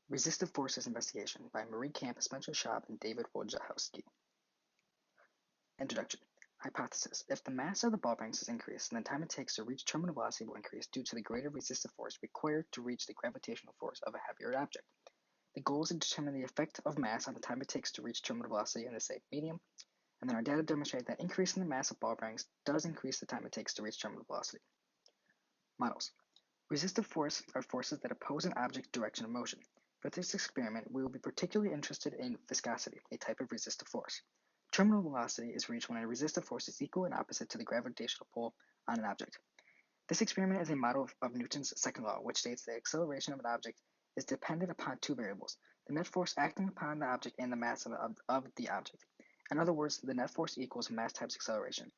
Resistive Forces Investigation by Marie Camp, Spencer Schaub, and David Wojciechowski. Introduction. Hypothesis. If the mass of the ball bearings is increased, then the time it takes to reach terminal velocity will increase due to the greater resistive force required to reach the gravitational force of a heavier object. The goal is to determine the effect of mass on the time it takes to reach terminal velocity in the same medium, and then our data demonstrate that increasing the mass of ball bearings does increase the time it takes to reach terminal velocity. Models. Resistive forces are forces that oppose an object's direction of motion. For this experiment, we will be particularly interested in viscosity, a type of resistive force. Terminal velocity is reached when a resistive force is equal and opposite to the gravitational pull on an object. This experiment is a model of Newton's second law, which states the acceleration of an object is dependent upon two variables, the net force acting upon the object and the mass of the object. In other words, the net force equals mass times acceleration.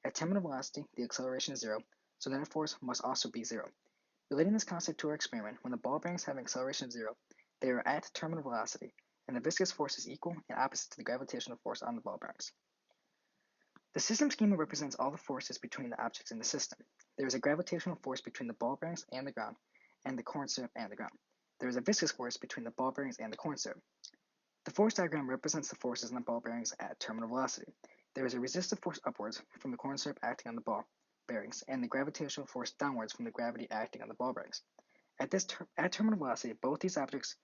At terminal velocity, the acceleration is zero, so the net force must also be zero. Relating this concept to our experiment, when the ball bearings have an acceleration of zero, they are at terminal velocity, and the viscous force is equal and opposite to the gravitational force on the ball bearings. The system schema represents all the forces between the objects in the system. There is a gravitational force between the ball bearings and the ground, and the corn syrup and the ground. There is a viscous force between the ball bearings and the corn syrup. The force diagram represents the forces in the ball bearings at terminal velocity. There is a resistive force upwards from the corn syrup acting on the ball bearings, and the gravitational force downwards from the gravity acting on the ball bearings. At terminal velocity, both these objects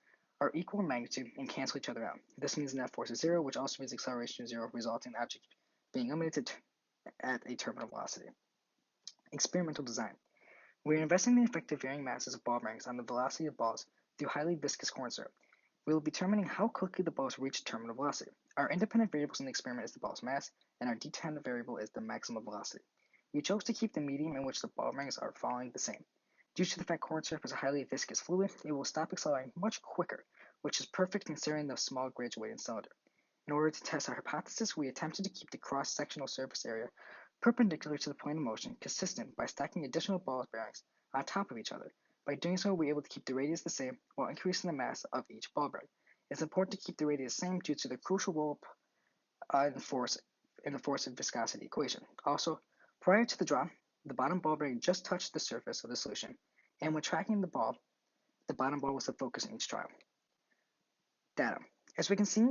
are equal in magnitude and cancel each other out. This means the net force is zero, which also means acceleration is zero, resulting in the object being eliminated at a terminal velocity. Experimental design. We are investigating the effect of varying masses of ball bearings on the velocity of balls through highly viscous corn syrup. We will be determining how quickly the balls reach terminal velocity. Our independent variables in the experiment is the ball's mass, and our dependent variable is the maximum velocity. We chose to keep the medium in which the ball bearings are falling the same. Due to the fact corn syrup is a highly viscous fluid, it will stop accelerating much quicker, which is perfect considering the small graduated cylinder. In order to test our hypothesis, we attempted to keep the cross-sectional surface area perpendicular to the plane of motion consistent by stacking additional ball bearings on top of each other. By doing so, we were able to keep the radius the same while increasing the mass of each ball bearing. It's important to keep the radius the same due to the crucial role in the force and viscosity equation. Also, prior to the drop, the bottom ball bearing just touched the surface of the solution, and when tracking the ball, the bottom ball was the focus in each trial. Data. As we can see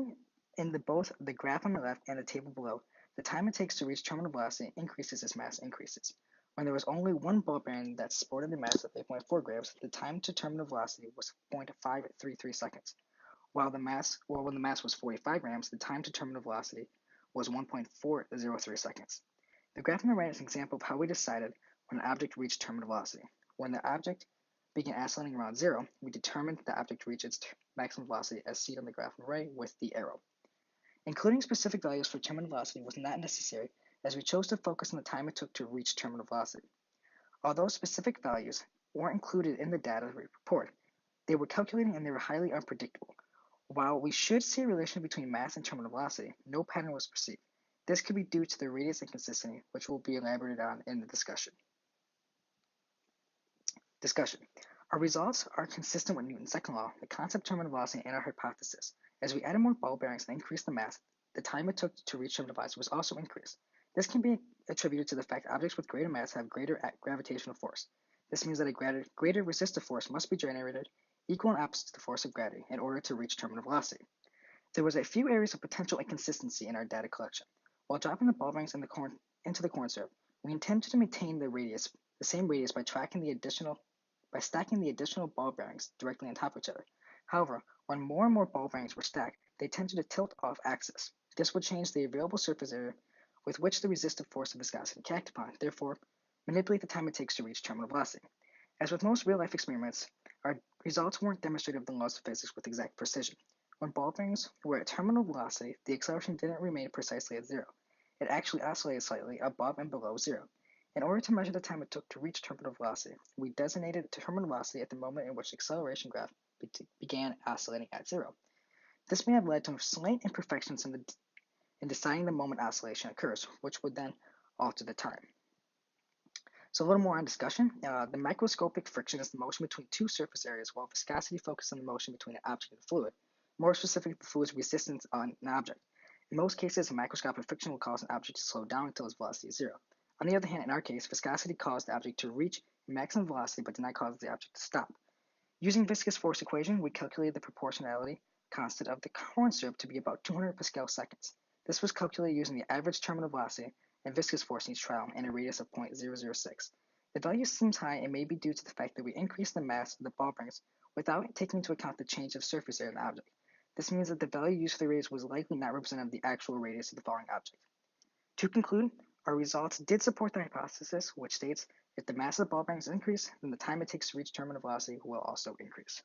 in both the graph on the left and the table below, the time it takes to reach terminal velocity increases as mass increases. When there was only one ball bearing that sported a mass of 8.4 grams, the time to terminal velocity was 0.533 seconds. When the mass was 45 grams, the time to terminal velocity was 1.403 seconds. The graph on the right is an example of how we decided when an object reached terminal velocity. When the object began oscillating around zero, we determined the object reached its maximum velocity as seen on the graph on the right with the arrow. Including specific values for terminal velocity was not necessary as we chose to focus on the time it took to reach terminal velocity. Although specific values weren't included in the data report, they were calculated and they were highly unpredictable. While we should see a relation between mass and terminal velocity, no pattern was perceived. This could be due to the radius inconsistency, which will be elaborated on in the discussion. Our results are consistent with Newton's second law, the concept terminal velocity, and our hypothesis. As we added more ball bearings and increased the mass, the time it took to reach terminal velocity was also increased. This can be attributed to the fact objects with greater mass have greater gravitational force. This means that a greater resistive force must be generated equal and opposite to the force of gravity in order to reach terminal velocity. There was a few areas of potential inconsistency in our data collection. While dropping the ball bearings into the corn syrup, we intended to maintain the same radius by stacking the additional ball bearings directly on top of each other. However, when more and more ball bearings were stacked, they tended to tilt off axis. This would change the available surface area with which the resistive force of viscosity can act upon, therefore manipulate the time it takes to reach terminal velocity. As with most real-life experiments, our results weren't demonstrative of the laws of physics with exact precision. When ball bearings were at terminal velocity, the acceleration didn't remain precisely at zero. It actually oscillated slightly above and below zero. In order to measure the time it took to reach terminal velocity, we designated terminal velocity at the moment in which the acceleration graph began oscillating at zero. This may have led to slight imperfections in deciding the moment oscillation occurs, which would then alter the time. So a little more on discussion. The microscopic friction is the motion between two surface areas, while viscosity focuses on the motion between an object and a fluid. More specifically, the fluid's resistance on an object. In most cases, microscopic friction will cause an object to slow down until its velocity is zero. On the other hand, in our case, viscosity caused the object to reach maximum velocity but did not cause the object to stop. Using viscous force equation, we calculated the proportionality constant of the corn syrup to be about 200 Pascal seconds. This was calculated using the average terminal velocity and viscous force in each trial and a radius of 0.006. The value seems high and may be due to the fact that we increased the mass of the ball bearings without taking into account the change of surface area of the object. This means that the value used for the radius was likely not representative of the actual radius of the falling object. To conclude, our results did support the hypothesis, which states if the mass of the ball bearings increase, then the time it takes to reach terminal velocity will also increase.